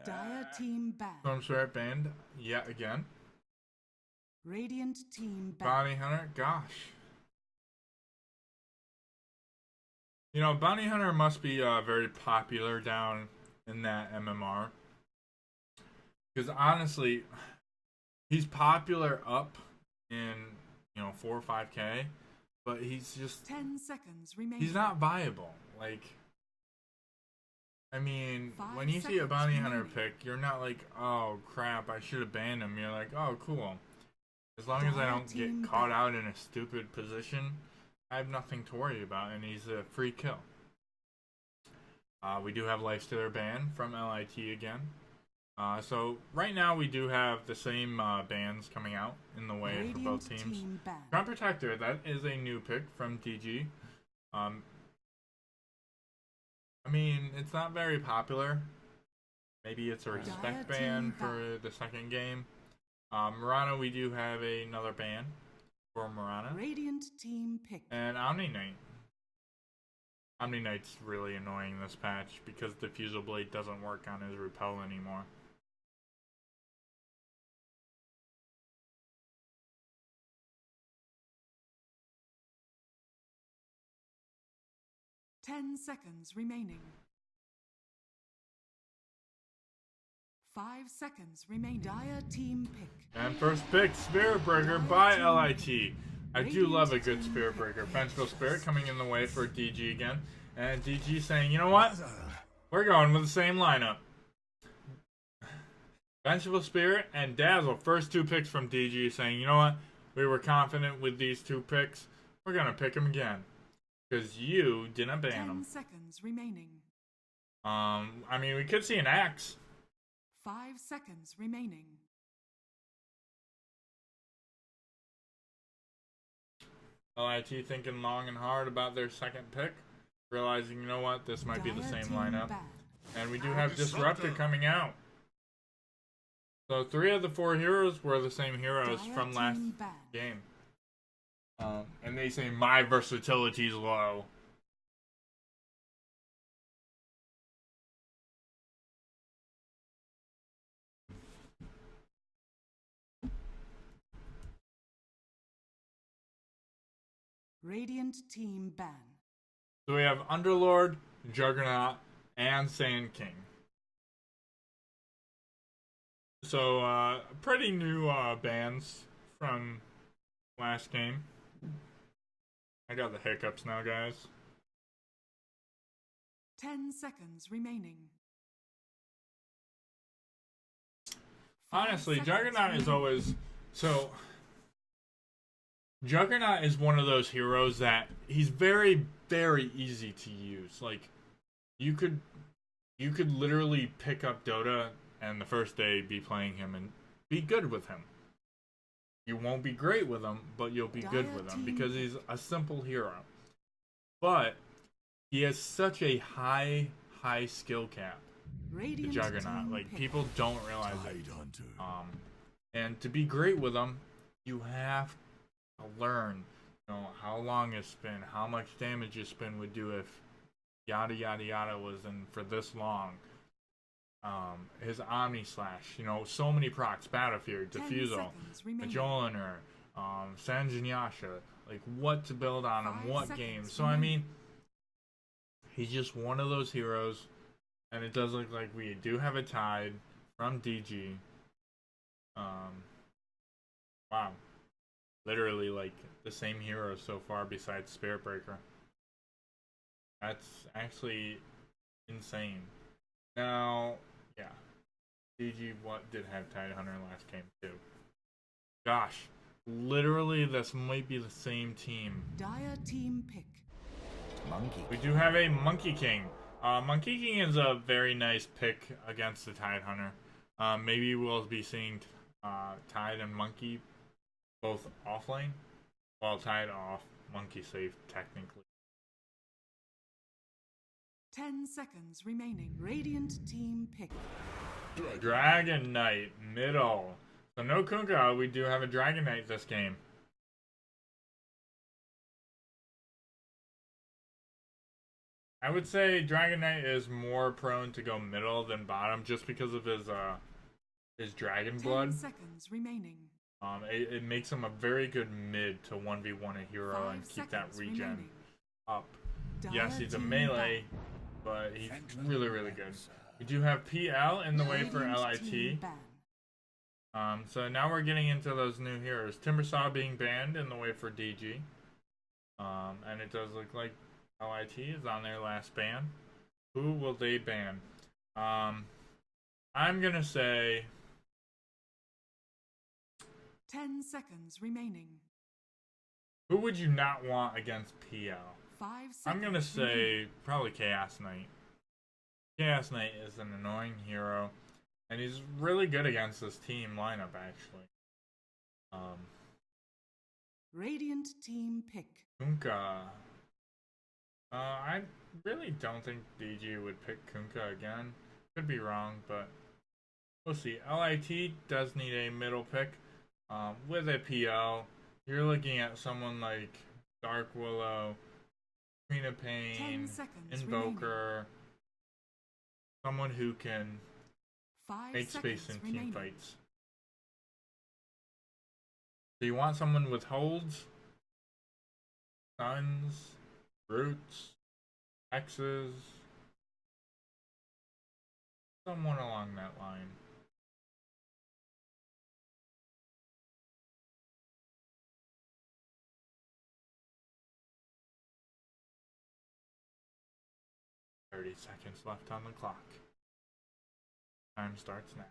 Dire team banned. Storm Spirit banned yet again. Radiant team banned. Bounty Hunter, gosh. You know, Bounty Hunter must be very popular down in that MMR. Because honestly, he's popular up in, 4 or 5K, but he's just 10 seconds remaining. he's not viable. Like, I mean, when you see a Bounty Hunter pick, you're not like, oh crap, I should have banned him. You're like, oh cool. As long as I don't get caught out in a stupid position, I have nothing to worry about, and he's a free kill. We do have Lifestealer ban from LIT again. So right now we do have the same bans coming out in the way Radiant for both teams. team banned. Crown Protector, that is a new pick from DG. I mean, it's not very popular. Maybe it's a respect ban for the second game. Mirana, we do have another ban for Mirana. Radiant team pick. And Omni Knight. Omni Knight's really annoying this patch because Diffusal Blade doesn't work on his repel anymore. Ten seconds remaining. 5 seconds remain. Dire team pick. And first pick, Spirit Breaker by LIT. I do love a good Spirit Breaker. Vengeful Spirit coming in the way for DG again. And DG saying, you know what? We're going with the same lineup. Vengeful Spirit and Dazzle, first two picks from DG saying, you know what? We were confident with these two picks. We're going to pick them again. Because you didn't ban 10 them. seconds remaining. I mean, we could see an axe. 5 seconds remaining. LIT thinking long and hard about their second pick. Realizing, you know what, this might be the Dire same team lineup. banned. And we do have Disruptor coming out. So 3 of the 4 heroes were the same heroes Dire from last team banned. game. And they say my versatility's low. Radiant team ban. So we have Underlord, Juggernaut, and Sand King. So, pretty new bans from last game. I got the hiccups now, guys. 10 seconds remaining. Honestly, 5 Juggernaut seconds is always... So, Juggernaut is one of those heroes that he's very, very easy to use. Like, you could literally pick up Dota and the first day be playing him and be good with him. You won't be great with him, but you'll be good with him because he's a simple hero. But he has such a high skill cap. The Radiant Juggernaut, team like pick. people don't realize it. And to be great with him, you have to learn, how long his spin, how much damage his spin would do if yada yada yada was in for this long. His Omni Slash, so many procs, Battlefield, 10 Diffusal, seconds remaining. Majoliner, Sanjinyasha, like what to build on him, 5 what seconds games. So I remaining. mean, he's just one of those heroes, and it does look like we do have a Tide from DG. Wow, literally like the same hero so far besides Spirit Breaker. That's actually insane. Now, yeah, DG did have Tide Hunter last game too. Gosh, literally this might be the same team. Dire team pick. Monkey. We do have a Monkey King. Monkey King is a very nice pick against the Tide Hunter. Maybe we'll be seeing Tide and Monkey both offlane. Well, Tide off, Monkey safe technically. 10 seconds remaining. Radiant team pick. Dragon Knight, middle. So no Kunkka, we do have a Dragon Knight this game. I would say Dragon Knight is more prone to go middle than bottom just because of his dragon 10 blood. seconds remaining. It makes him a very good mid to 1v1 a hero 5 and keep that seconds regen remaining. up. Dire Yes, he's a team melee, but he's really, really good. We do have PL in the way for Radiant team LIT. ban. So now we're getting into those new heroes. Timbersaw being banned in the way for DG. And it does look like LIT is on their last ban. Who will they ban? I'm gonna say 10 seconds remaining. who would you not want against PL? 5 seconds. I'm gonna say remaining. probably Chaos Knight. Chaos Knight is an annoying hero, and he's really good against this team lineup actually. Radiant team pick. Kunkka. I really don't think DG would pick Kunkka again. Could be wrong, but we'll see. LIT does need a middle pick. With a PL, you're looking at someone like Dark Willow, Queen of 10 Pain, seconds Invoker, someone who can 5 make seconds space in remaining. team fights. Do you want someone with holds, stuns, roots, X's, someone along that line? "30 seconds left on the clock. Time starts now."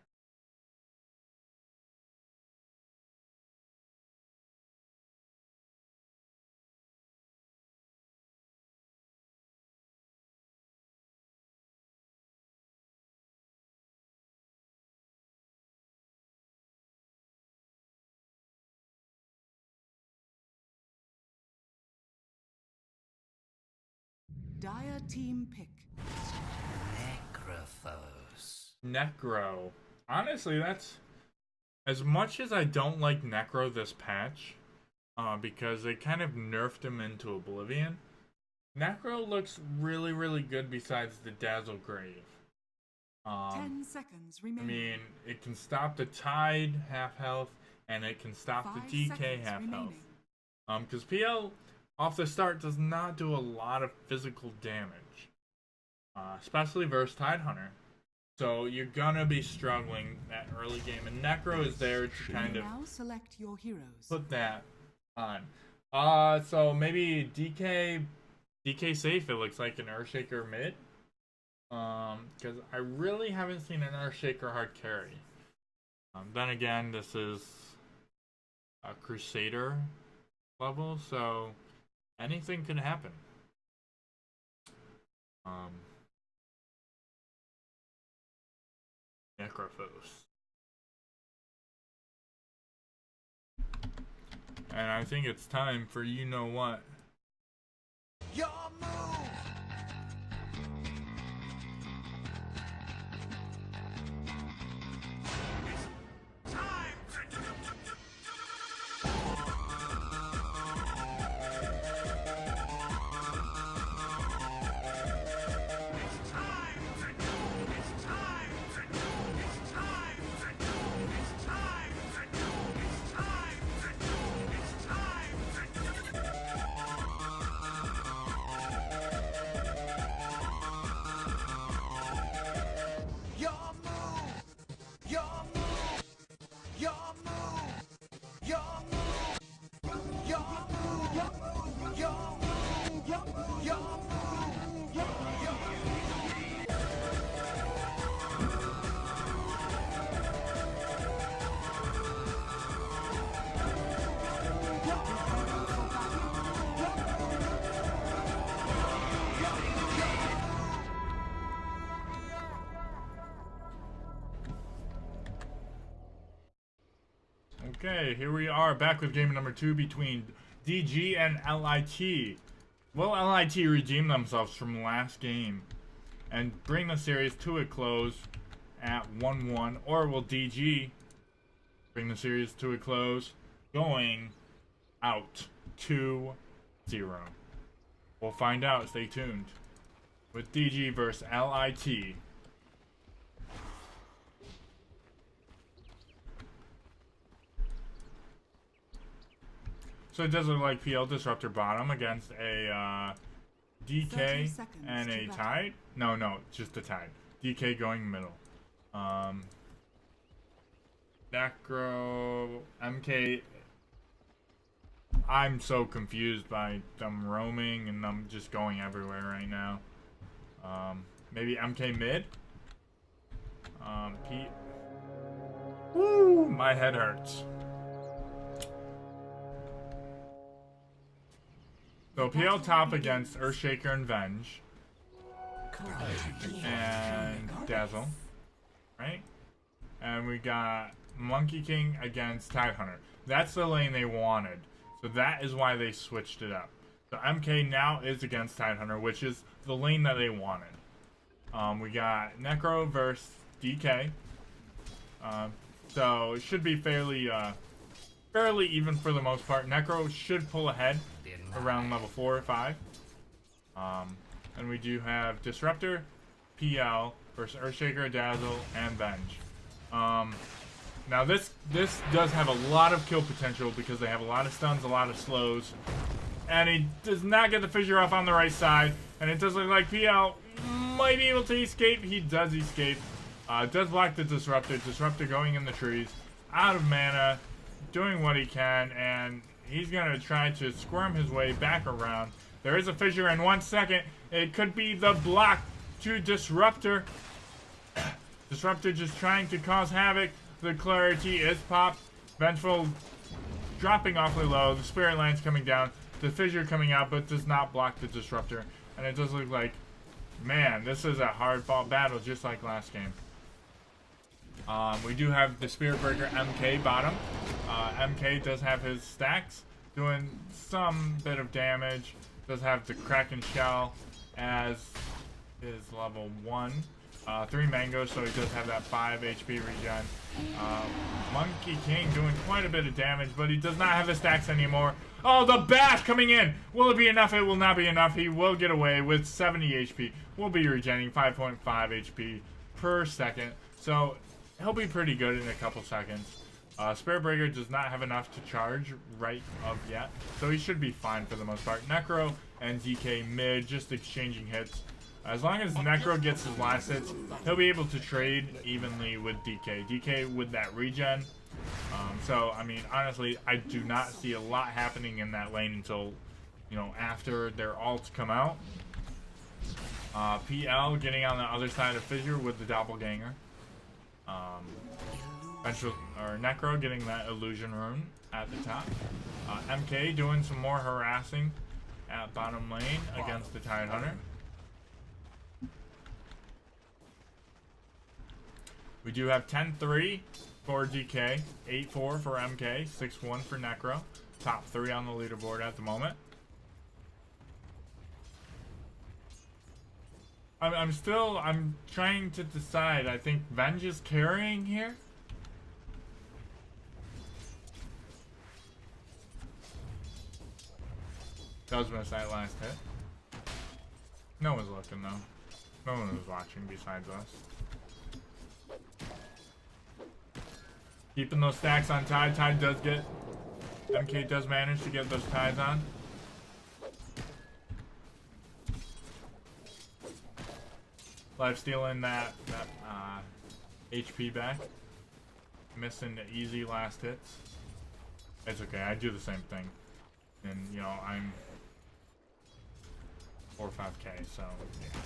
Dire team pick. Necro. Honestly, that's as much as I don't like Necro this patch, because they kind of nerfed him into oblivion. Necro looks really, really good besides the Dazzle Grave. 10 seconds I remaining. mean, it can stop the Tide half health, and it can stop 5 the DK seconds half remaining. health. Because PL off the start does not do a lot of physical damage, especially versus Tidehunter. So you're gonna be struggling that early game, and Necro is there to kind of Now select your heroes. put that on. So maybe DK safe. It looks like an Earthshaker mid. Because I really haven't seen an Earthshaker hard carry. Then again, this is a Crusader level, so anything could happen. Necrophos. And I think it's time for you know what. Your move! Okay, here we are back with game number 2 between DG and LIT. Will LIT redeem themselves from last game and bring the series to a close at 1-1, or will DG bring the series to a close going out 2-0? We'll find out. Stay tuned. with DG versus LIT. So it does look like PL Disruptor bottom against a DK and a Tide. No, just a Tide. DK going middle. Necro, MK. I'm so confused by them roaming and them just going everywhere right now. Maybe MK mid. Pete. Woo! My head hurts. So PL top against Earthshaker and Venge. And Dazzle. Right? And we got Monkey King against Tidehunter. That's the lane they wanted. So that is why they switched it up. So MK now is against Tidehunter, which is the lane that they wanted. We got Necro versus DK. So it should be fairly even for the most part. Necro should pull ahead around level 4 or 5. And we do have Disruptor, PL versus Earthshaker, Dazzle, and Venge. Now this does have a lot of kill potential because they have a lot of stuns, a lot of slows. And he does not get the fissure off on the right side. And it does look like PL might be able to escape. He does escape. Does block the Disruptor. Disruptor going in the trees. Out of mana. Doing what he can. And he's going to try to squirm his way back around. There is a fissure in 1 second. It could be the block to Disruptor. Disruptor just trying to cause havoc. The clarity is popped. Vengeful dropping awfully low. The Spirit Line's coming down. The fissure coming out, but does not block the Disruptor. And it does look like, man, this is a hard-fought battle just like last game. We do have the Spirit Breaker MK bottom. MK does have his stacks, doing some bit of damage. Does have the Kraken Shell as his level 1. 3 mangoes, so he does have that 5 HP regen. Monkey King doing quite a bit of damage, but he does not have the stacks anymore. Oh, the bash coming in! Will it be enough? It will not be enough. He will get away with 70 HP. We'll be regenerating 5.5 HP per second, so he'll be pretty good in a couple seconds. Spirit Breaker does not have enough to charge right up yet, so he should be fine for the most part. Necro and DK mid, just exchanging hits. As long as Necro gets his last hits, he'll be able to trade evenly with DK. DK with that regen. So, I mean, honestly, I do not see a lot happening in that lane until, you know, after their ults come out. PL getting on the other side of Fissure with the Doppelganger. Necro getting that Illusion Rune at the top. MK doing some more harassing at bottom lane against the Tidehunter. We do have 10-3 for DK, 8-4 for MK, 6-1 for Necro. Top 3 on the leaderboard at the moment. I'm trying to decide. I think Venge is carrying here. Does miss that last hit. No one's looking though. No one was watching besides us. Keeping those stacks on Tide. Tide does get... MK does manage to get those Tides on. Life stealing that HP back. Missing the easy last hits. It's okay, I do the same thing. And, you know, I'm 4 or 5k, so... Yeah.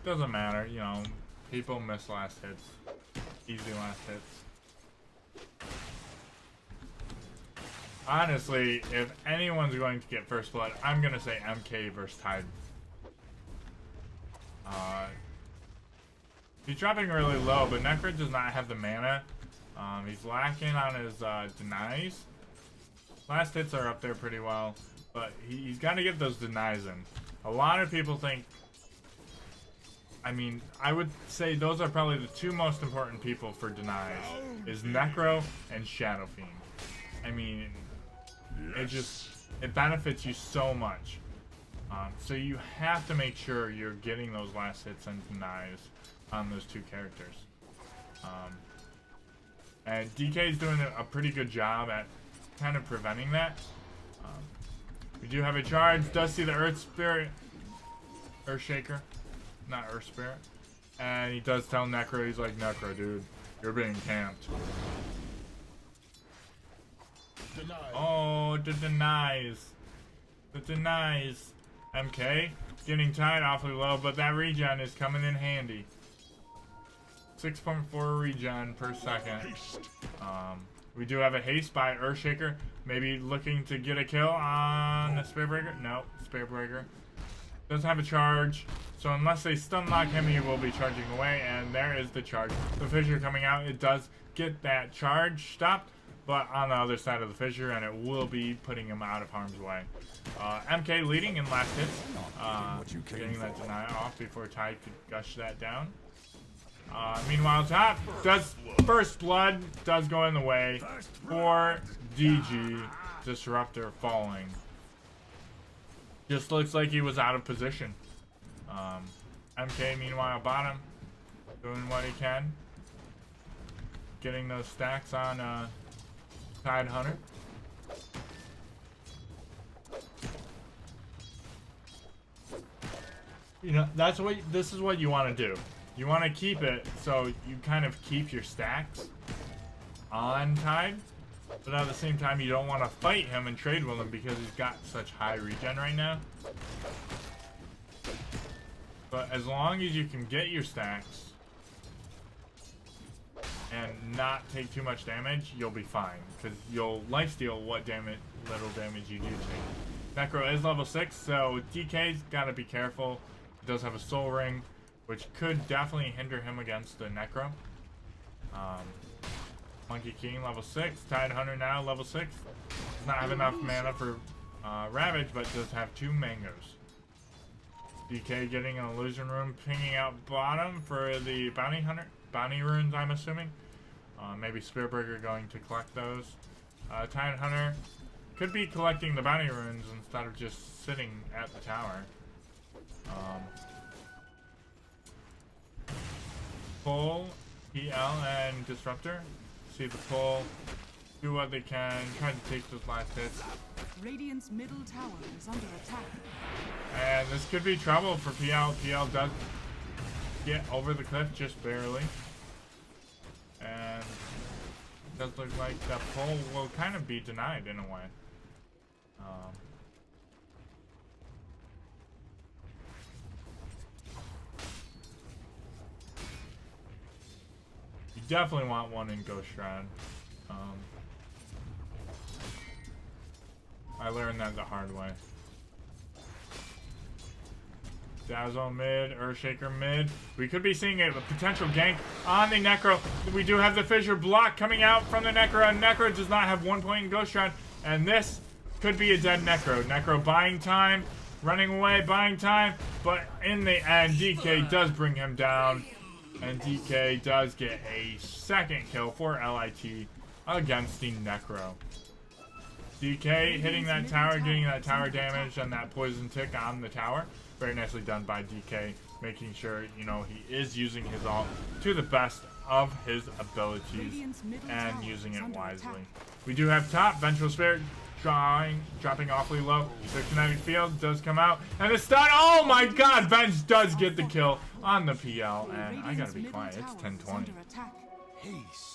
Doesn't matter, you know. People miss last hits. Easy last hits. Honestly, if anyone's going to get first blood, I'm gonna say MK versus Tide. He's dropping really low, but Necro does not have the mana. He's lacking on his denies. Last hits are up there pretty well, but he's got to get those denies in. A lot of people think... I mean, I would say those are probably the 2 most important people for denies, is Necro and Shadow Fiend. I mean, it benefits you so much. So you have to make sure you're getting those last hits and denies on those two characters. And DK is doing a pretty good job at kind of preventing that. We do have a charge. Does see the Earth Spirit. Earthshaker. Not Earth Spirit. And he does tell Necro, he's like, Necro, dude, you're being camped. Denied. Oh, the denies. The denies. MK getting tied awfully low, but that regen is coming in handy. 6.4 regen per second. We do have a haste by Earthshaker. Maybe looking to get a kill on the Spiritbreaker. No, Spiritbreaker doesn't have a charge. So unless they stun lock him, he will be charging away. And there is the charge. The fissure coming out. It does get that charge stopped, but on the other side of the fissure, and it will be putting him out of harm's way. MK leading in last hits. Getting that deny off before Tide could gush that down. Meanwhile, top does first blood does go in the way for DG. Disruptor falling. Just looks like he was out of position. MK meanwhile bottom, doing what he can, getting those stacks on Tidehunter. You know, this is what you want to do. You want to keep it so you kind of keep your stacks on Tide, but at the same time you don't want to fight him and trade with him because he's got such high regen right now. But as long as you can get your stacks and not take too much damage, you'll be fine, because you'll lifesteal what little damage you do take. Necro is level 6, so DK's gotta be careful. He does have a soul ring, which could definitely hinder him against the Necro. Monkey King level 6, Tidehunter now level 6. Does not have enough mana for Ravage, but does have 2 mangoes. DK getting an illusion rune, pinging out bottom for the bounty runes, I'm assuming. Maybe Spiritbreaker going to collect those. Tidehunter could be collecting the bounty runes instead of just sitting at the tower. Pull, PL, and Disruptor. See the pull, do what they can, try to take those last hits. Radiant's middle tower is under attack. And this could be trouble for PL. PL does get over the cliff just barely. And it does look like that pull will kind of be denied in a way. You definitely want one in Ghost Shroud. I learned that the hard way. Dazzle mid, Earthshaker mid. We could be seeing a potential gank on the Necro. We do have the fissure block coming out from the Necro, and Necro does not have 1 point in Ghost Shroud, and this could be a dead Necro. Necro buying time, running away, buying time, but in the end, DK does bring him down, and DK does get a second kill for LIT against the Necro. DK hitting that tower, getting that tower damage and that poison tick on the tower. Very nicely done by DK, making sure, you know, he is using his ult to the best of his abilities and using it wisely. We do have top, Vengeful Spirit dropping awfully low. The kinetic field does come out, and the stun, oh my god, Venge does get the kill on the PL, and I gotta be quiet, it's 10:20. Haste.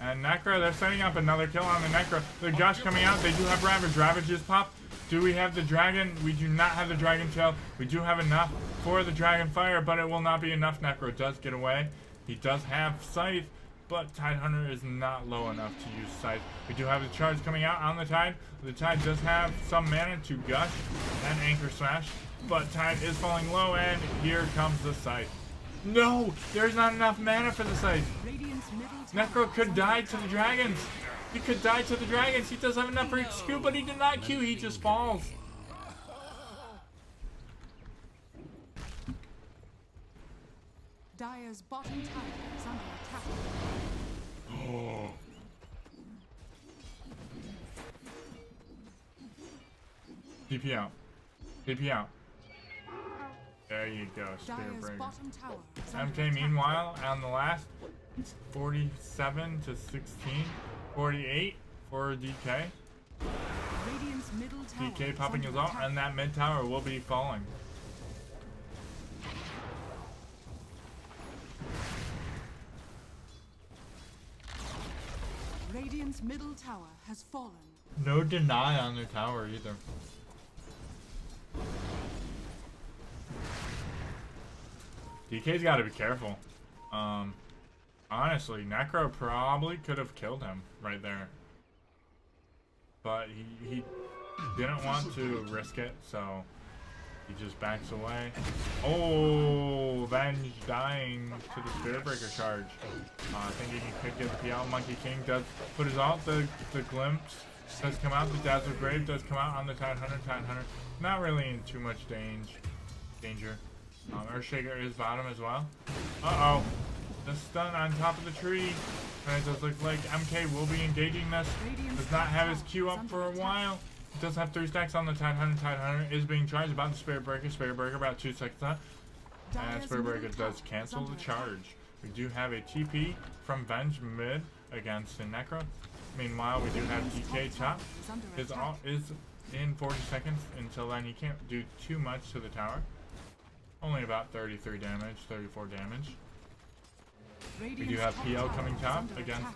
And Necro, they're setting up another kill on the Necro. The Gush coming out, they do have Ravage. Ravage is popped. Do we have the Dragon? We do not have the Dragon Shell. We do have enough for the Dragon Fire, but it will not be enough. Necro does get away. He does have Scythe, but Tidehunter is not low enough to use Scythe. We do have the charge coming out on the Tide. The Tide does have some mana to Gush and Anchor Smash, but Tide is falling low, and here comes the Scythe. No! There's not enough mana for the Scythe. Necro could die to the dragons. He could die to the dragons. He does have enough for Q, but he did not Q. He just falls. Dire's bottom tower is under attack. Oh. TP out. TP out. There you go, Spirit Dire's Breaker. bottom tower is under MK, attack. meanwhile, on the last, it's 47 to 16. 48 for DK. Radiant's middle tower DK is popping under his ult, attack. and that mid tower will be falling. Radiant's middle tower has fallen. No deny on their tower either. DK's got to be careful. Honestly, Necro probably could have killed him right there, but he didn't want to risk it, so he just backs away. Oh, Venge dying to the Spirit Breaker charge. Thinking he could get the PL. Monkey King does put his ult. The glimpse does come out. The Dazzle Grave does come out on the Tidehunter. Tidehunter not really in too much danger. Earthshaker is bottom as well. Uh-oh. The stun on top of the tree. And it does look like MK will be engaging this. Does not have his Q up for a while. It does have 3 stacks on the Tidehunter. Tidehunter is being charged about the Spirit Breaker. Spirit Breaker about 2 seconds left. And Dire's Spirit Breaker middle does tower cancel is the under attack. charge. We do have a TP from Venge mid against the Necro. Meanwhile, we do have DK top. His ult is in 40 seconds. Until then, he can't do too much to the tower. Only about 33 damage, 34 damage. We do have PL coming top against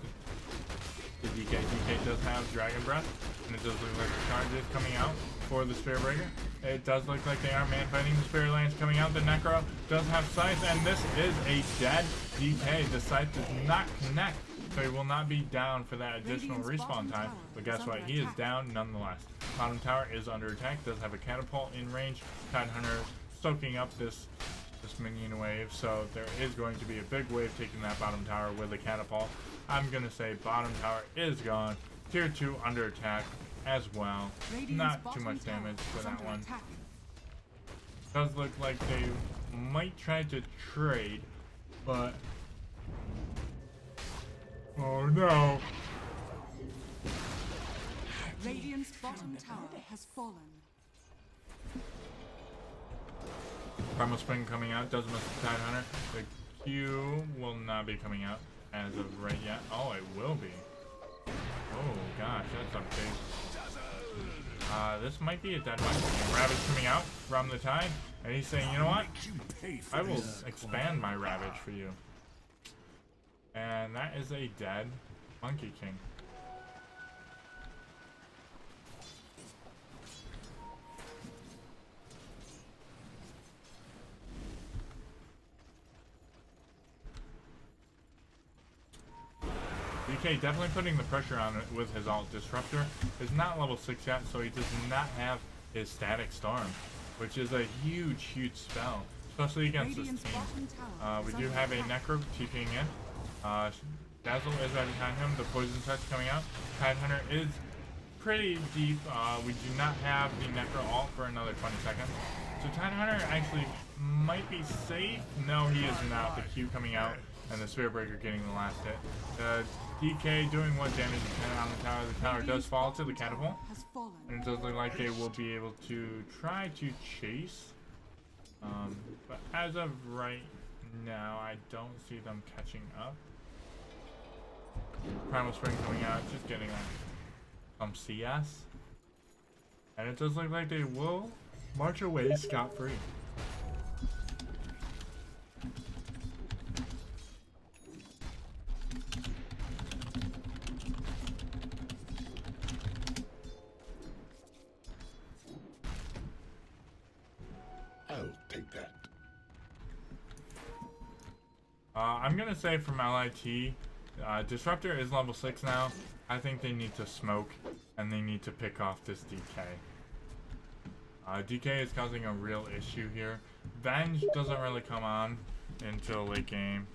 the DK. DK does have Dragon Breath, and it does look like the charge is coming out for the Spirit Breaker. It does look like they are man fighting. The Spirit Lance coming out. The Necro does have Scythe, and this is a dead DK. The Scythe does not connect, so he will not be down for that additional respawn time. But guess what? He is down nonetheless. Bottom tower is under attack. Does have a catapult in range. Tidehunter soaking up this minion wave, so there is going to be a big wave taking that bottom tower with a catapult. I'm gonna say bottom tower is gone. Tier 2 under attack as well. Not too much damage for that one. Does look like they might try to trade, but oh no. Radiant's bottom tower has fallen. Primal Spring coming out, does miss the Tidehunter. The Q will not be coming out as of right yet. Oh, it will be. Oh gosh, that's a big... this might be a dead one. Ravage coming out from the Tide, and he's saying, you know what? I will expand my Ravage for you. And that is a dead Monkey King. DK definitely putting the pressure on it with his ult. Disruptor is not level 6 yet, so he does not have his Static Storm, which is a huge spell, especially against this team. We do have a Necro TPing in. Dazzle is right behind him. The Poison Touch coming out. Tidehunter is pretty deep. We do not have the Necro ult for another 20 seconds. So Tidehunter actually might be safe. No, he is not. The Q coming out and the Spirit Breaker getting the last hit. DK doing what damage he can on the tower. The tower does fall to the catapult. And it does look like they will be able to try to chase. But as of right now, I don't see them catching up. Primal Spring coming out, just getting some CS. And it does look like they will march away scot-free. I'll take that. I'm gonna say from LIT, Disruptor is level 6 now. I think they need to smoke and they need to pick off this DK. DK is causing a real issue here. Venge doesn't really come on until late game.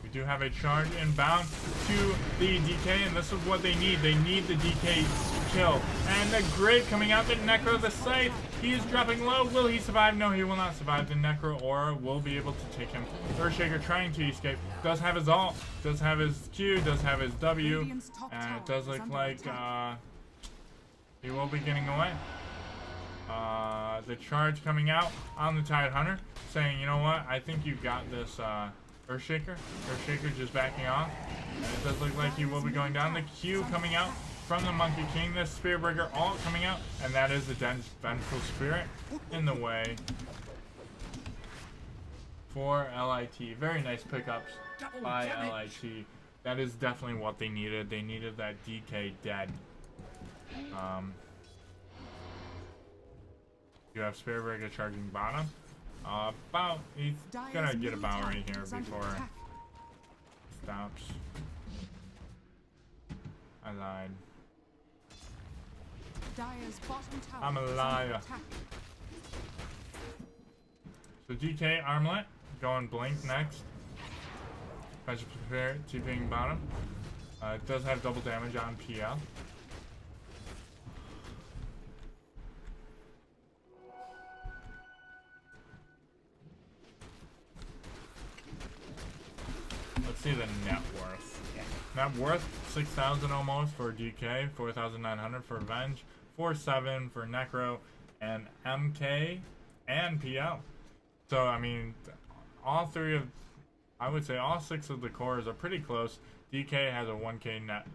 We do have a charge inbound to the DK, and this is what they need. They need the DK kill. And the Grave coming out, the Necro, the Scythe. He is dropping low. Will he survive? No, he will not survive. The Necro Aura will be able to take him. Earthshaker trying to escape. Does have his ult. Does have his Q. Does have his W. And it does look like he will be getting away. The charge coming out on the Tidehunter, saying, you know what, I think you got this, Earthshaker. Earthshaker just backing off. And it does look like he will be going down. The Q coming out from the Monkey King. The Spearbreaker ult coming out. And that is the Vengeful Spirit in the way for LIT. Very nice pickups by LIT. That is definitely what they needed. They needed that DK dead. You have Spearbreaker charging bottom. He's gonna get a bow right here before it stops. I lied. I'm a liar. So DK Armlet going Blink next. Magic Prepare TPing bottom. It does have double damage on PL. Let's see the net worth. Net worth 6,000 almost for DK, 4,900 for Venge, 4,700 for Necro, and MK and PL. So I mean, all three of, I would say all 6 of the cores are pretty close. DK has a 1k net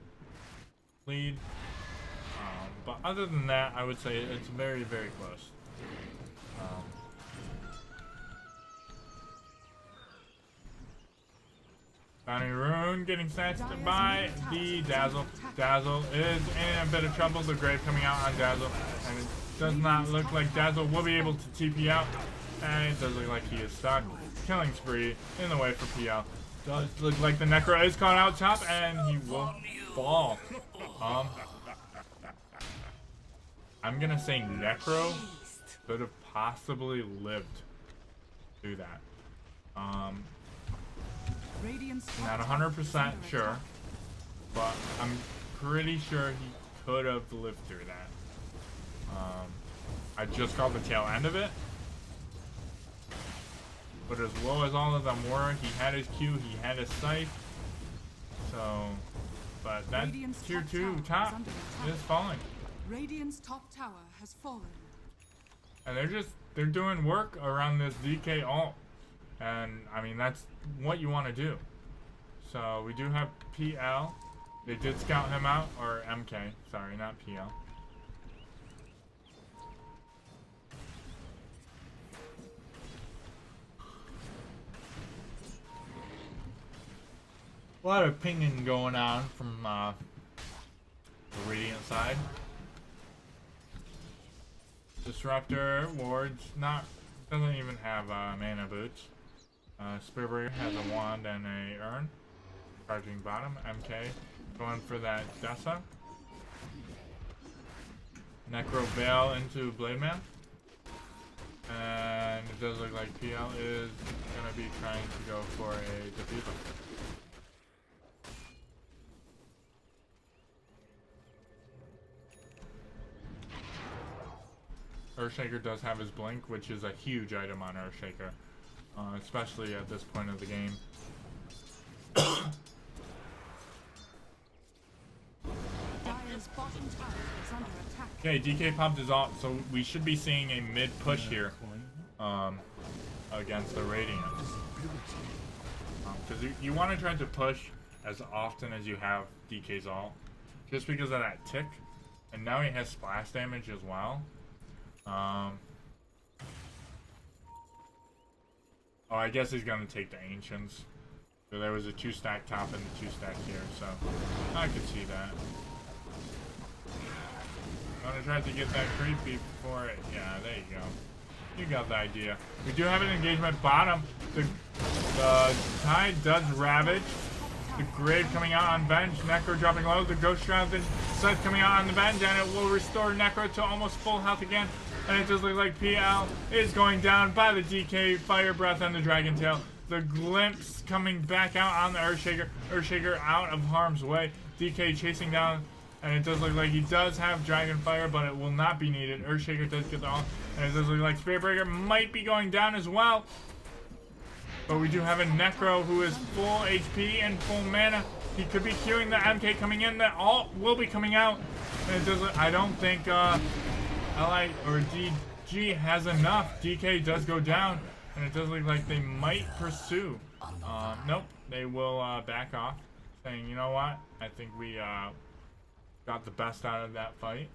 lead, but other than that, I would say it's very, very close. Bounty Rune getting snatched by the Dazzle. Dazzle is in a bit of trouble. The Grave coming out on Dazzle, and it does not look like Dazzle will be able to TP out. And it does look like he is stuck. Killing spree in the way for PL. Does look like the Necro is caught out top, and he will fall. I'm gonna say Necro could have possibly lived through that. Not 100% sure, but I'm pretty sure he could have lived through that. I just called the tail end of it, but as low as all of them were, he had his Q, he had his Scythe, so, but that tier 2 top is falling. Radiant's top tower has fallen. And they're doing work around this DK ult. And I mean, that's what you want to do. So we do have PL. They did scout him out, or MK, sorry, not PL. A lot of pinging going on from the Radiant side. Disruptor, wards, doesn't even have mana boots. Spearbreaker has a wand and a urn. Charging bottom. MK going for that Dessa. Necro Veil into Blade Man. And it does look like PL is going to be trying to go for a Defeater. Earthshaker does have his Blink, which is a huge item on Earthshaker. Especially at this point of the game. Okay, DK popped his ult, so we should be seeing a mid push here against the Radiant. Because you want to try to push as often as you have DK's ult, just because of that tick. And now he has splash damage as well. Oh, I guess he's gonna take the Ancients. So there was a 2-stack top and a 2-stack here, so I could see that. I'm gonna try to get that creep before it. Yeah, there you go. You got the idea. We do have an engagement bottom. The Tide does Ravage. The Grave coming out on Venge. Necro dropping low. The Ghost Shroud, the Scythe coming out on the Venge, and it will restore Necro to almost full health again. And it does look like PL is going down by the DK, Fire Breath, and the Dragon Tail. The Glimpse coming back out on the Earthshaker. Earthshaker out of harm's way. DK chasing down And it does look like he does have Dragon Fire, but it will not be needed. Earthshaker does get the ult. And it does look like Spirit Breaker might be going down as well. But we do have a Necro who is full HP and full mana. He could be queuing the MK coming in. The ult will be coming out. And it does look, I don't think LI or DG has enough. DK does go down. And it does look like they might pursue. Nope. They will back off. Saying, you know what? I think we got the best out of that fight.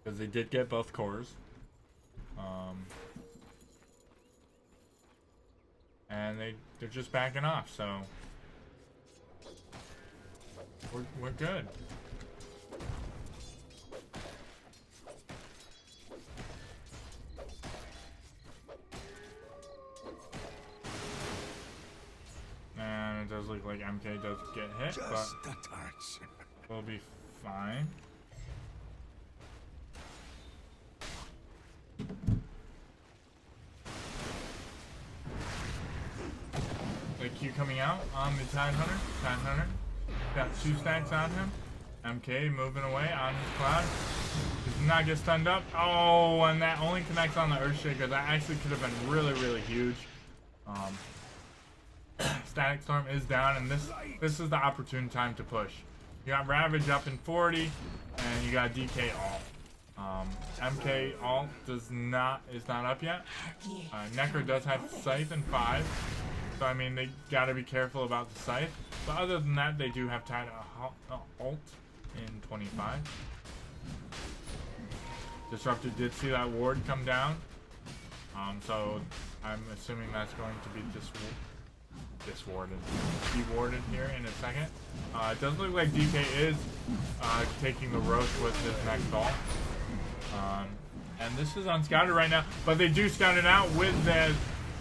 Because they did get both cores. And they're just backing off, so we're good. And it does look like MK does get hit, but we'll be fine. The Q coming out on the Tide Hunter. Tide Hunter got 2 stacks on him. MK moving away on his cloud. Does not get stunned up. Oh, and that only connects on the Earthshaker. That actually could have been really, really huge. Static Storm is down, and this is the opportune time to push. You got Ravage up in 40, and you got DK ult. MK ult is not up yet. Necro does have Scythe in 5. So, I mean, they gotta be careful about the Scythe. But other than that, they do have Tide ult in 25. Disruptor did see that ward come down. So, I'm assuming that's going to be dewarded here in a second. It does look like DK is taking the Roche with his next ult. And this is unscouted right now, but they do scout it out with the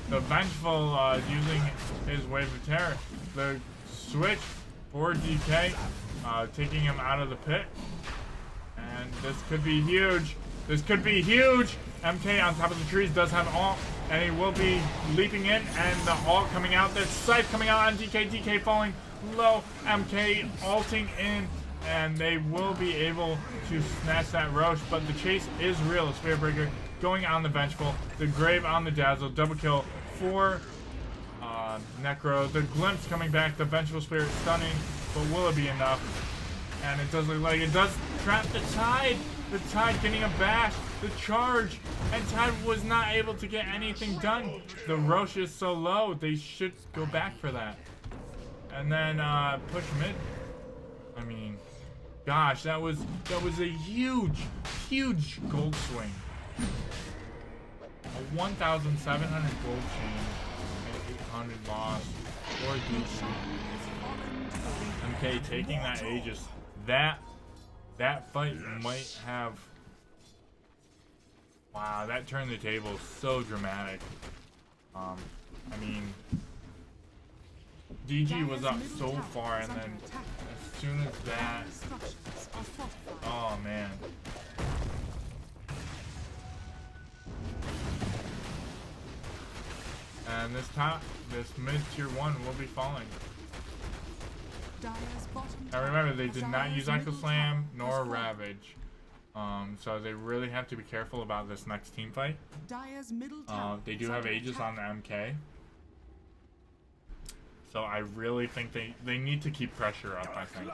Vengeful using his Wave of Terror. The switch for DK, taking him out of the pit. And this could be huge. This could be huge. MK on top of the trees does have ult, and he will be leaping in, and the ult coming out. The Scythe coming out on DK. DK falling low. MK ulting in, and they will be able to snatch that Roche, but the chase is real. Spirit Breaker going on the Vengeful. The Grave on the Dazzle. Double kill for Necro. The Glimpse coming back. The Vengeful Spirit stunning, but will it be enough? And it does look like it does trap the Tide. The Tide getting a bash. The charge. And Tide was not able to get anything done. The Roche is so low. They should go back for that. And then push mid. I mean, gosh, that was a huge gold swing. A 1,700 gold chain and 800 loss for DC. MK taking that Aegis. That fight might have. Wow, that turned the table so dramatic. I mean, DG was up so far, and then as soon as that, oh man. And this mid tier 1 will be falling. Now remember, they did not use Echo Slam nor Ravage. So they really have to be careful about this next team fight. They do have Aegis on the MK. So I really think they need to keep pressure up, I think.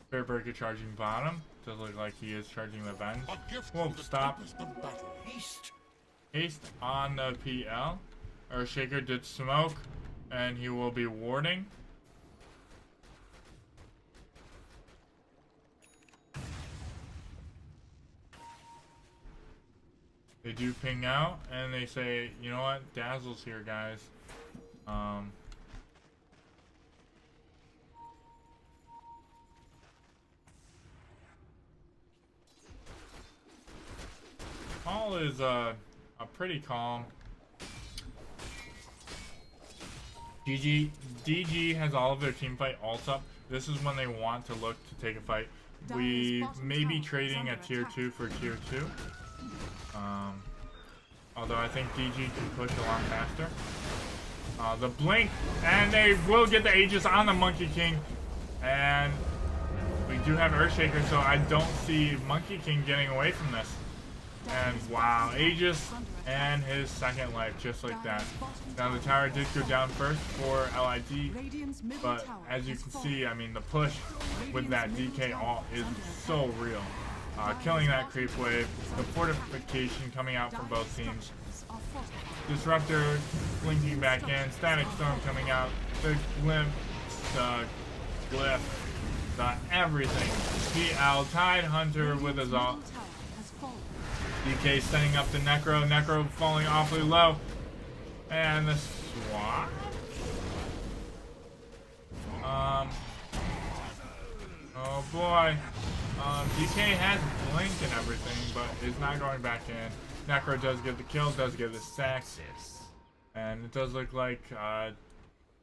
Spirit Breaker charging bottom. Does look like he is charging the Venge. Whoa, stop. Haste on the PL. Earthshaker did smoke, and he will be warding. They do ping out, and they say, you know what, Dazzle's here, guys. All is a pretty calm. DG has all of their team fight ults up. This is when they want to look to take a fight. We may be trading a tier 2 for tier 2. Although I think DG can push a lot faster. The blink, and they will get the Aegis on the Monkey King, and we do have Earthshaker, so I don't see Monkey King getting away from this. And wow, Aegis and his second life, just like that. Now the tower did go down first for LID, but as you can see, I mean, the push with that DK ult is so real. Killing that creep wave, the fortification coming out from both teams. Disruptor blinking back in, Static Storm coming out, the glimpse, the glyph, the everything. PL, Tidehunter with his ult. DK setting up the Necro, Necro falling awfully low. And the swap. Oh boy. DK has blink and everything, but is not going back in. Necro does get the kill, does get the stack. And it does look like,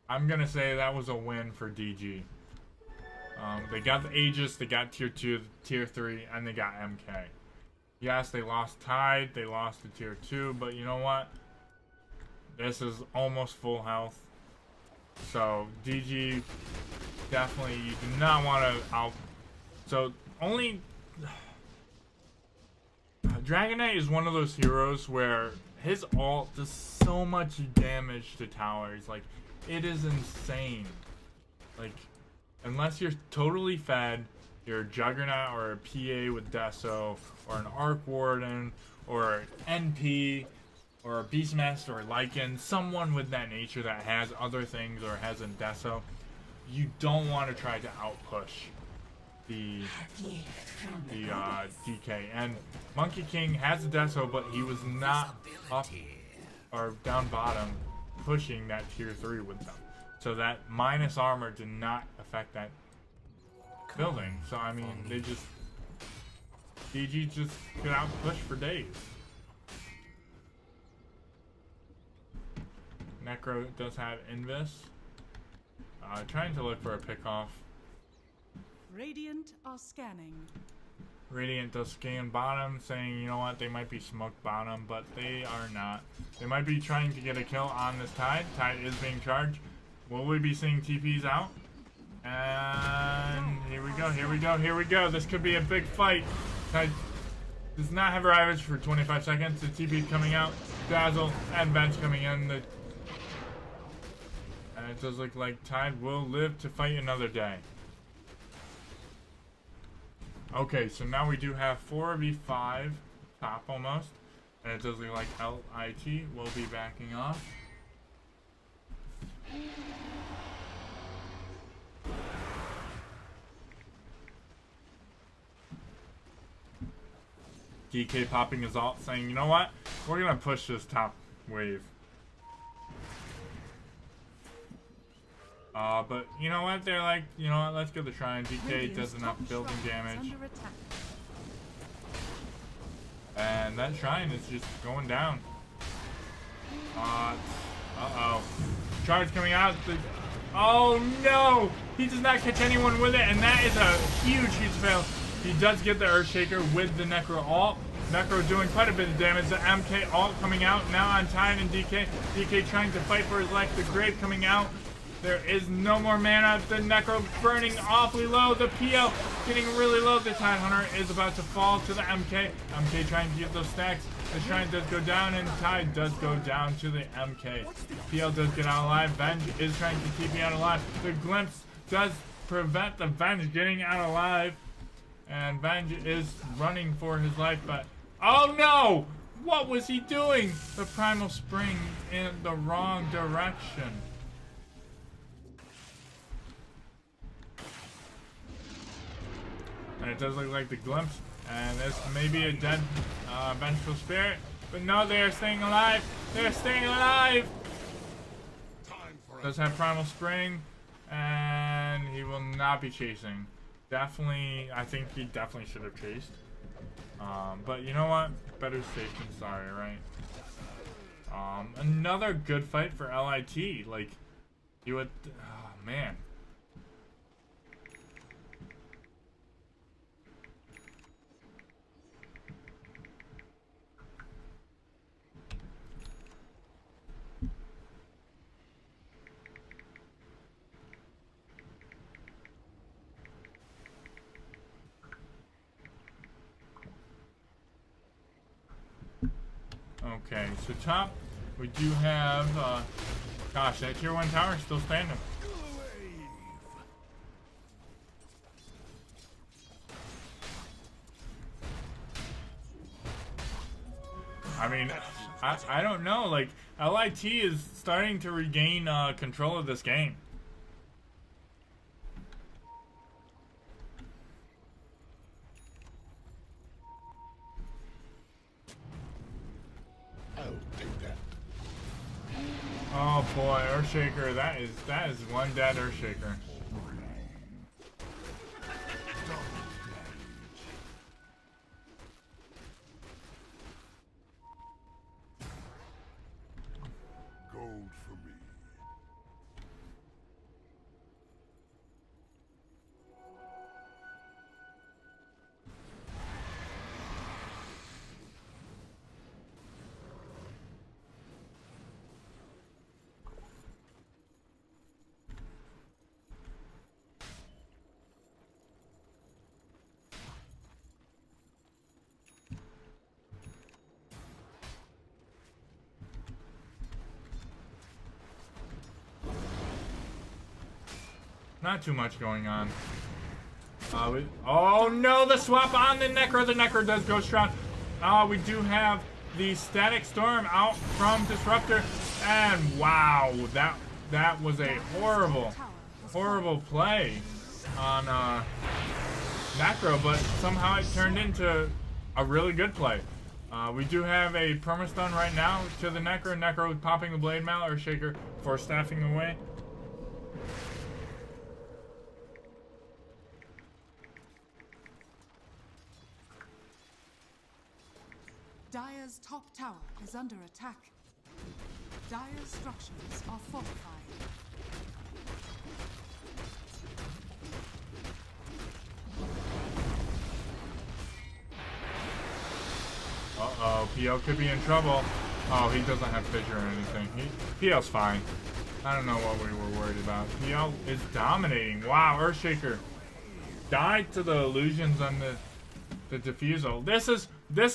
I'm gonna say that was a win for DG. They got the Aegis, they got tier 2, tier 3, and they got MK. Yes, they lost Tide, they lost to tier 2, but you know what? This is almost full health. So, DG, definitely, you do not want to out... So, only... Dragon Knight is one of those heroes where his ult does so much damage to towers. Like, it is insane. Like, unless you're totally fed, you're a Juggernaut or a PA with Deso, or an Arc Warden, or an NP, or a Beastmaster or Lycan, someone with that nature that has other things or has a Deso, you don't want to try to outpush the DK. And Monkey King has a Deso, but he was not up or down bottom pushing that tier 3 with them. So that minus armor did not affect that building. So I mean, they just... DG just could out push for days. Necro does have Invis. Trying to look for a pickoff. Radiant are scanning. Radiant does scan bottom, saying, you know what, they might be smoked bottom, but they are not. They might be trying to get a kill on this Tide. Tide is being charged. Will we be seeing TPs out? And here we go, here we go, here we go. This could be a big fight. Tide does not have Ravage for 25 seconds. The TP coming out. Dazzle and Bench coming in. And it does look like Tide will live to fight another day. Okay, so now we do have 4v5 top almost. And it does look like LIT will be backing off. DK popping his ult, saying, you know what? We're gonna push this top wave. But you know what? They're like, you know what? Let's get the Shrine. DK does enough building damage. And that Shrine is just going down. Uh-oh. Charge coming out. Oh no! He does not catch anyone with it, and that is a huge fail. He does get the Earthshaker with the Necro ult. Necro doing quite a bit of damage. The MK ult coming out now on Tide and DK. DK trying to fight for his life. The Grave coming out. There is no more mana. The Necro burning awfully low. The PL getting really low. The Tidehunter is about to fall to the MK. MK trying to get those stacks. The Shrine does go down and Tide does go down to the MK. PL does get out alive. Venge is trying to keep me out alive. The Glimpse does prevent the Venge getting out alive. And Venge is running for his life, but... Oh no! What was he doing? The Primal Spring in the wrong direction. And it does look like the Glimpse, and this may be a dead Vengeful Spirit, but no, they are staying alive. They're staying alive. Does have Primal Spring, and he will not be chasing. Definitely, I think he definitely should have chased. But you know what? Better safe than sorry, right? Another good fight for LIT. Like, you would, oh man. Okay, so top, we do have, gosh, that tier 1 tower is still standing. I mean, I don't know, like, LIT is starting to regain control of this game. I'll take that. Oh boy, Earthshaker, that is one dead Earthshaker. Gold for me. Not too much going on. Oh no, the swap on the Necro. The Necro does go strong. We do have the Static Storm out from Disruptor. And wow, that was a horrible play on Necro, but somehow it turned into a really good play. We do have a permastun right now to the Necro. Necro popping the Blade Mail, Earthshaker for staffing away. Dire's top tower is under attack. Dire's structures are fortified. Uh-oh, PL could be in trouble. Oh, he doesn't have fissure or anything. PL's fine. I don't know what we were worried about. PL is dominating. Wow, Earthshaker died to the illusions on the Diffusal. This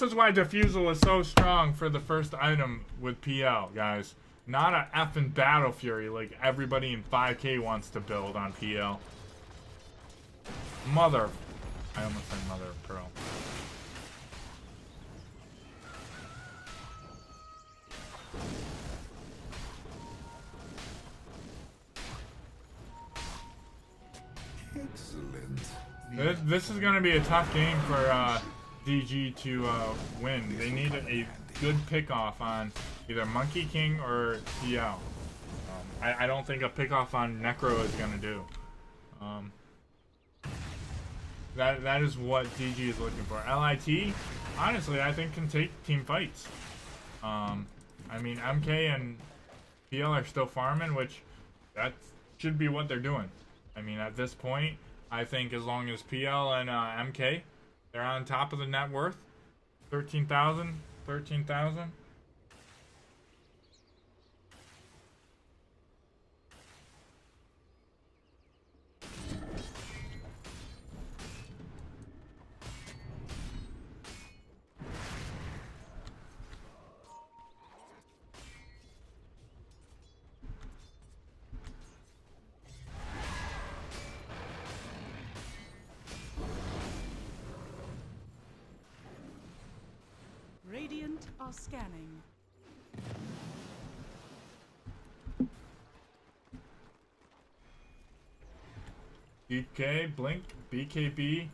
is why Diffusal is so strong for the first item with PL, guys. Not a effing Battle Fury like everybody in 5K wants to build on PL. Mother. I almost said Mother of Pearl. Excellent. This is going to be a tough game for DG to win. They need a good pickoff on either Monkey King or PL. I don't think a pickoff on Necro is going to do. That is what DG is looking for. LIT, honestly, I think can take team fights. I mean, MK and PL are still farming, which that should be what they're doing. I mean, at this point, I think as long as PL and MK, they're on top of the net worth, 13,000. Radiant are scanning. DK, Blink, BKB,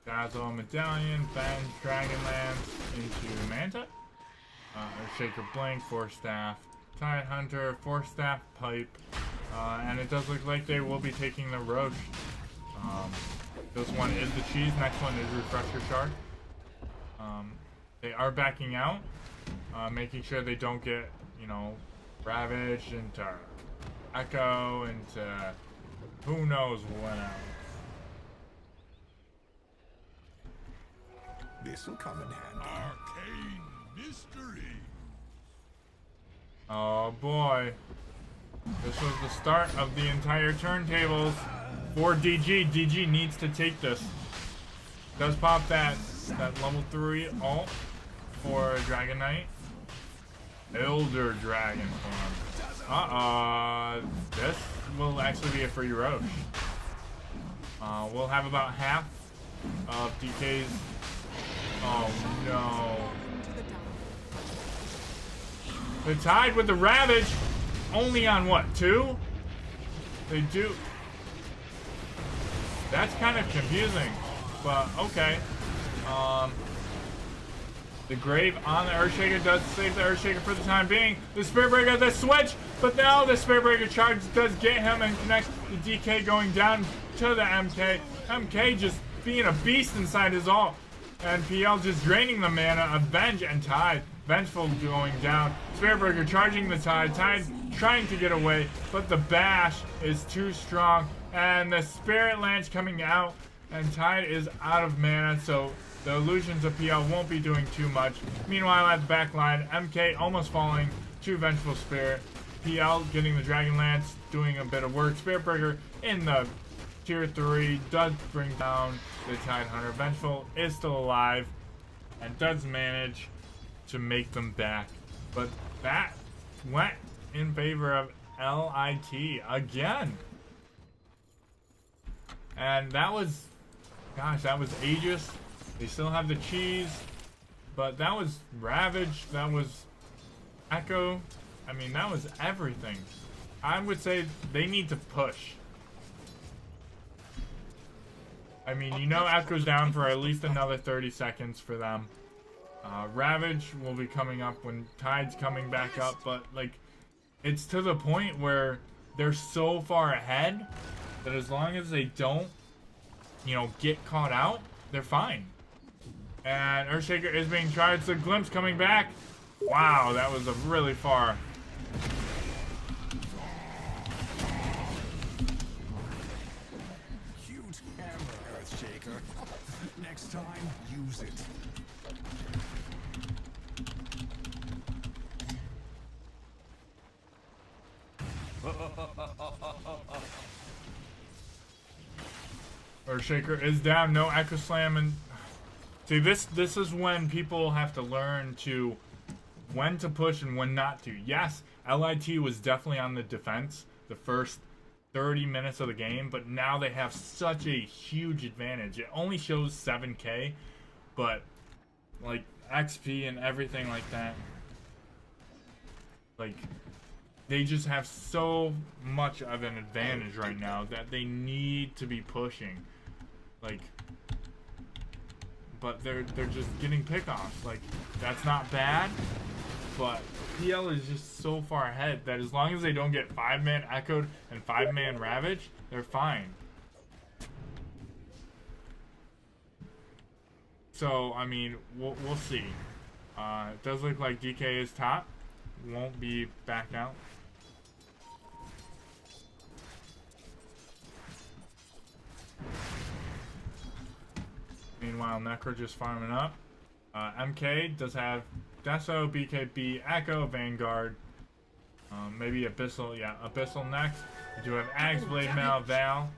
Dazzle Medallion, Bend, Dragonlance into Manta, Shaker Blink, Force Staff, Tide Hunter, Force Staff, Pipe, and it does look like they will be taking the Roche. This one is the cheese, next one is Refresher Shark. They are backing out, making sure they don't get, you know, ravaged into Echo, into who knows what else. This'll come in handy. Arcane mystery. Oh boy. This was the start of the entire turntables for DG. DG needs to take this. Does pop that that level 3 ult for Dragon Knight. Elder Dragon form. This will actually be a free Roche. We'll have about half of DK's. Oh no. They're tied with the Ravage. Only on what, 2? They do. That's kind of confusing, but okay. The Grave on the Earthshaker does save the Earthshaker for the time being. The Spirit Breaker, the switch, but now the Spirit Breaker charge does get him and connects the DK going down to the MK. MK just being a beast inside his ult. And PL just draining the mana of Venge and Tide. Vengeful going down. Spirit Breaker charging the Tide. Tide trying to get away, but the bash is too strong. And the Spirit Lance coming out. And Tide is out of mana, so the illusions of PL won't be doing too much. Meanwhile, at the back line, MK almost falling to Vengeful Spirit. PL getting the Dragon Lance, doing a bit of work. Spirit Breaker in the tier 3 does bring down the Tide Hunter. Vengeful is still alive and does manage to make them back. But that went in favor of LIT again. And that was, gosh, that was Aegis. They still have the cheese, but that was Ravage, that was Echo. I mean, that was everything. I would say they need to push. I mean, you know Echo's down for at least another 30 seconds for them. Ravage will be coming up when Tide's coming back up, but like, it's to the point where they're so far ahead that as long as they don't, you know, get caught out, they're fine. And Earthshaker is being charged. The Glimpse coming back. Wow, that was a really far. Cute hammer, Earthshaker. Next time, use it. Earthshaker is down. No Echo Slam. And see, this is when people have to learn to when to push and when not to. Yes, LIT was definitely on the defense the first 30 minutes of the game, but now they have such a huge advantage. It only shows 7k, but like XP and everything like that, like they just have so much of an advantage right now that they need to be pushing. Like, but they're just getting pickoffs. Like, that's not bad, but PL is just so far ahead that as long as they don't get 5-man Echoed and 5-man Ravage, they're fine. So, I mean, we'll see. It does look like DK is top. Won't be backed out. Meanwhile, Necro just farming up. MK does have Deso, BKB, Echo, Vanguard. Maybe Abyssal. Yeah, Abyssal next. We do have Axe, Blade Mail, Val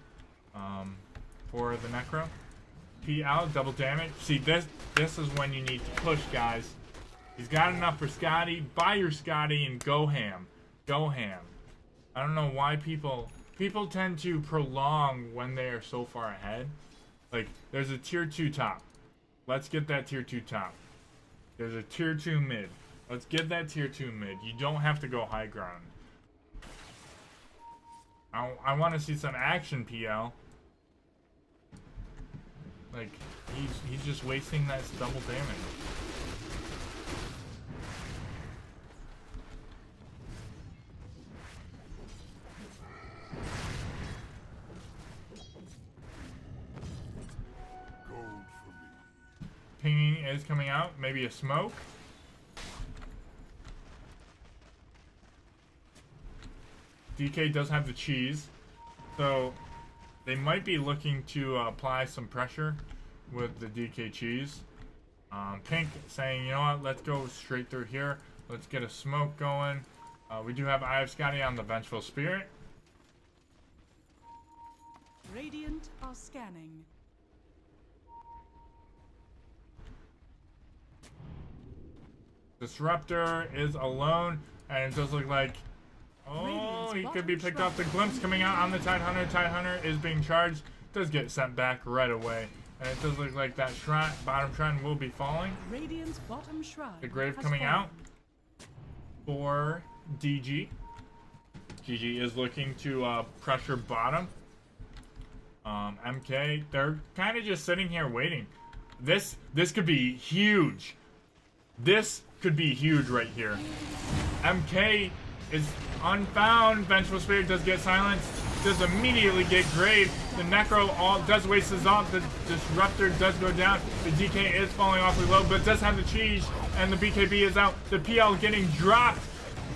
for the Necro. PL, double damage. See, this is when you need to push, guys. He's got enough for Scotty. Buy your Scotty and go ham. Go ham. I don't know why people tend to prolong when they are so far ahead. Like, there's a tier 2 top. Let's get that tier 2 top. There's a tier 2 mid. Let's get that tier 2 mid. You don't have to go high ground. I want to see some action, PL. Like, he's just wasting that double damage. Pinging is coming out. Maybe a smoke. DK does have the cheese, so they might be looking to apply some pressure with the DK cheese. Pink saying, you know what, let's go straight through here. Let's get a smoke going. We do have Eye of Scotty on the Vengeful Spirit. Radiant are scanning. Disruptor is alone, and it does look like, oh, he could be picked off. The glimpse coming out on the Tidehunter. Tidehunter is being charged, does get sent back right away, and it does look like that shrine, bottom shrine will be falling. Radiant's bottom shrine. The grave has coming fallen. out for DG. GG is looking to pressure bottom. MK, they're kind of just sitting here waiting. This could be huge. This could be huge right here. MK is unfound. Vengeful Spirit does get silenced. Does immediately get grave. The Necro does waste his ult. The Disruptor does go down. The DK is falling awfully low, but does have the cheese. And the BKB is out. The PL getting dropped.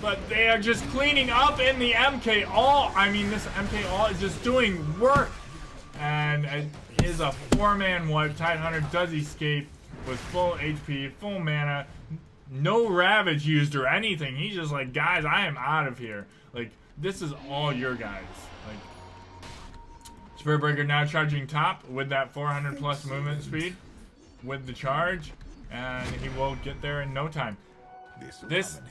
But they are just cleaning up in the MK ult. I mean, this MK ult is just doing work. And it is a 4-man wipe. Tidehunter does escape with full HP, full mana, no Ravage used or anything. He's just like, guys, I am out of here. Like, this is all your guys. Like, Spiritbreaker now charging top with that 400 plus movement speed with the charge, and he will get there in no time. This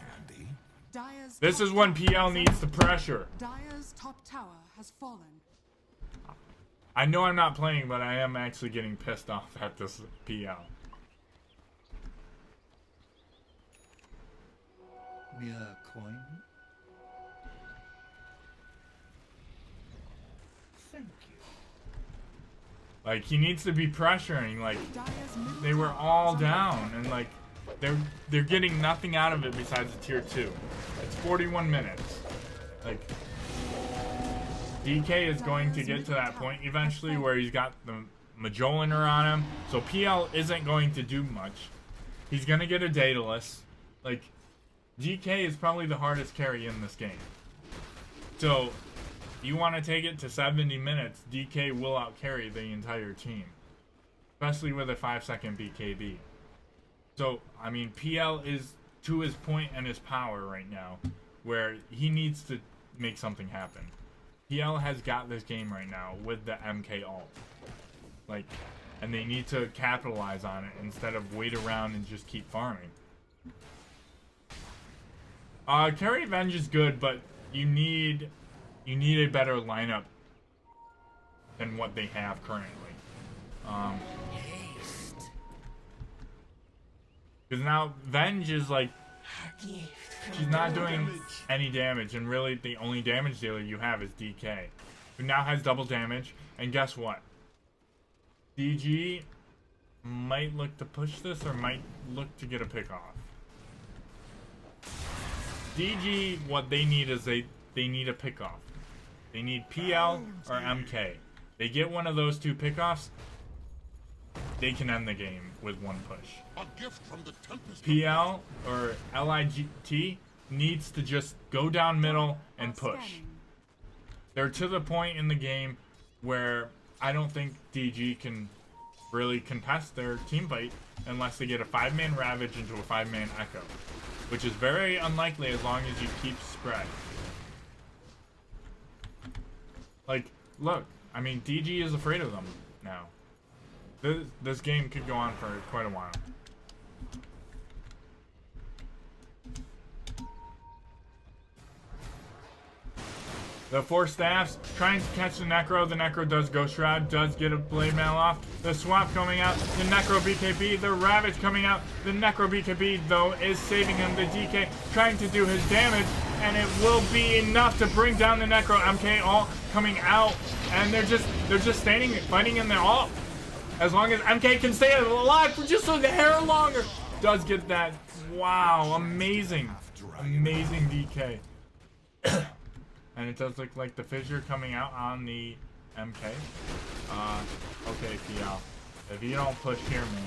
is when PL needs the pressure. Dire's top tower has fallen. I know I'm not playing, but I am actually getting pissed off at this PL. Mere coin? Thank you. Like, he needs to be pressuring. Like, Dire's middle they were tower all is under down, attack. and like, they're getting nothing out of it besides the tier 2. It's 41 minutes. Like, DK is going to get to that point eventually where he's got the Majoliner on him, so PL isn't going to do much. He's gonna get a Daedalus. Like, DK is probably the hardest carry in this game. So, you want to take it to 70 minutes, DK will outcarry the entire team. Especially with a 5-second BKB. So, I mean, PL is to his point and his power right now, where he needs to make something happen. PL has got this game right now with the MK ult. Like, and they need to capitalize on it instead of wait around and just keep farming. Carry Avenge is good, but you need a better lineup than what they have currently. Because now Venge is like, she's not doing any damage, and really the only damage dealer you have is DK, who now has double damage. And guess what? DG might look to push this, or might look to get a pick off. DG, what they need is they need a pick off. They need PL or MK. They get one of those two pickoffs, they can end the game with one push. A gift from the Tempest. PL or LIGT needs to just go down middle and push. Scanning. They're to the point in the game where I don't think DG can really contest their team fight unless they get a 5-man Ravage into a 5-man Echo, which is very unlikely as long as you keep spread. Like, look, I mean, DG is afraid of them now. This game could go on for quite a while. The 4 staffs trying to catch the Necro. The Necro does Ghost Shroud, does get a Blade Mail off. The swap coming out. The Necro BKB. The Ravage coming out. The Necro BKB, though, is saving him. The DK trying to do his damage, and it will be enough to bring down the Necro. MK ult coming out, and they're just standing, fighting in their ult. As long as MK can stay alive for just a hair longer. Does get that. Wow, amazing. Amazing DK. And it does look like the fissure coming out on the MK. Okay, PL. If you don't push here, man.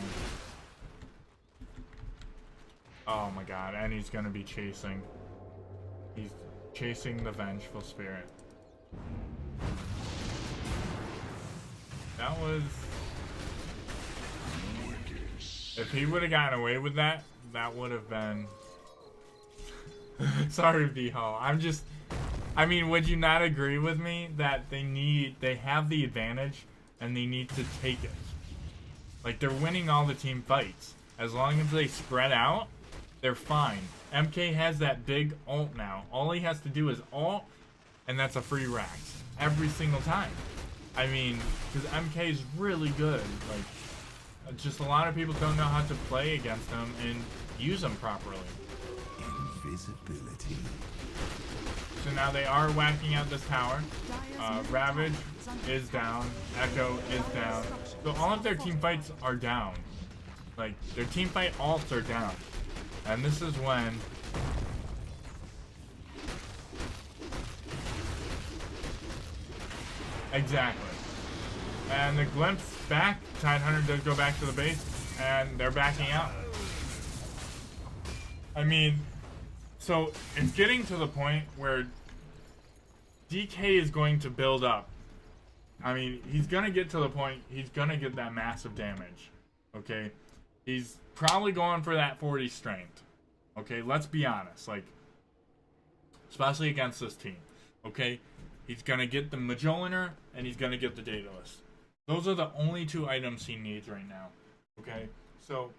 Oh my god, and he's gonna be chasing. He's chasing the Vengeful Spirit. That was... If he would have gotten away with that, that would have been... Sorry, V-Ho. I mean, would you not agree with me that they have the advantage and they need to take it? Like, they're winning all the team fights. As long as they spread out they're fine. MK has that big ult now. All he has to do is ult, and that's a free Rax every single time. I mean, because MK is really good. Like, just a lot of people don't know how to play against him and use him properly. Invisibility. So now they are whacking out this tower. Ravage is down. Echo is down. So all of their team fights are down. Like, their team fight ults are down. And this is when... Exactly. And the glimpse back. Tidehunter does go back to the base. And they're backing out. I mean... So, it's getting to the point where DK is going to build up. I mean, he's going to get to the point, he's going to get that massive damage. Okay? He's probably going for that 40 strength. Okay? Let's be honest. Like, especially against this team. Okay? He's going to get the Majoliner, and he's going to get the Daedalus. Those are the only two items he needs right now. Okay? So...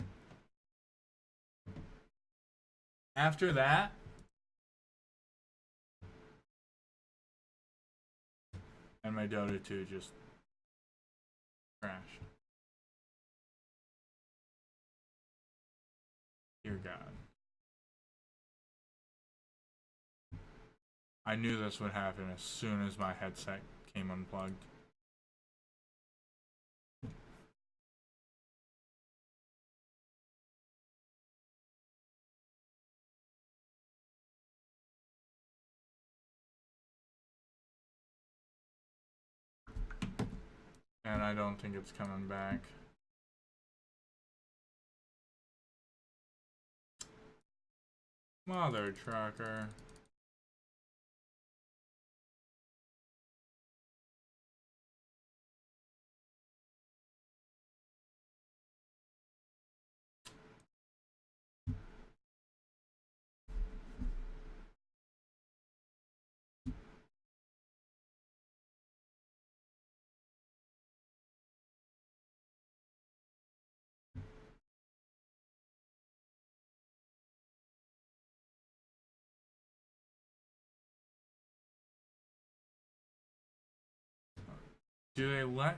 After that, and my Dota 2 just crashed. Dear God. I knew this would happen as soon as my headset came unplugged. And I don't think it's coming back. Mother trucker. Do they let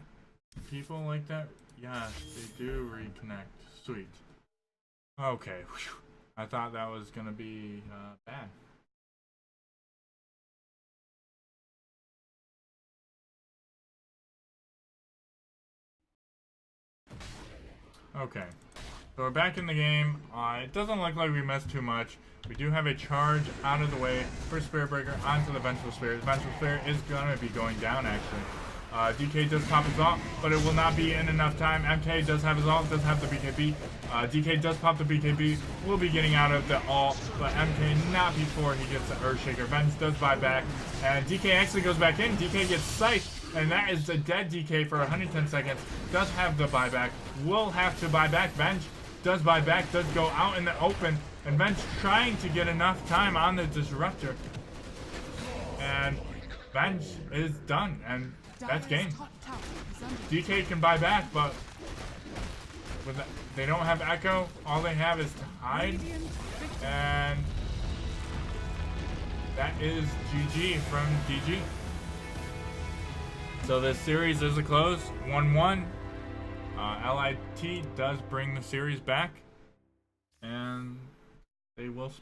people like that? Yes, they do reconnect. Sweet. Okay. Whew. I thought that was gonna be bad. Okay. So we're back in the game. It doesn't look like we missed too much. We do have a charge out of the way for Spirit Breaker onto the Vengeful Spirit. The Vengeful Spirit is gonna be going down actually. DK does pop his ult, but it will not be in enough time. MK does have his ult, does have the BKB. DK does pop the BKB, will be getting out of the ult, but MK not before he gets the Earthshaker. Venge does buy back, and DK actually goes back in. DK gets scythed, and that is the dead DK for 110 seconds. Does have the buyback, will have to buy back. Venge does buy back, does go out in the open, and Venge trying to get enough time on the Disruptor. And Venge is done, and that's game. DK can buy back, but with that, they don't have Echo. All they have is to hide. And that is GG from DG. So this series is a close. 1-1. LIT does bring the series back. And they will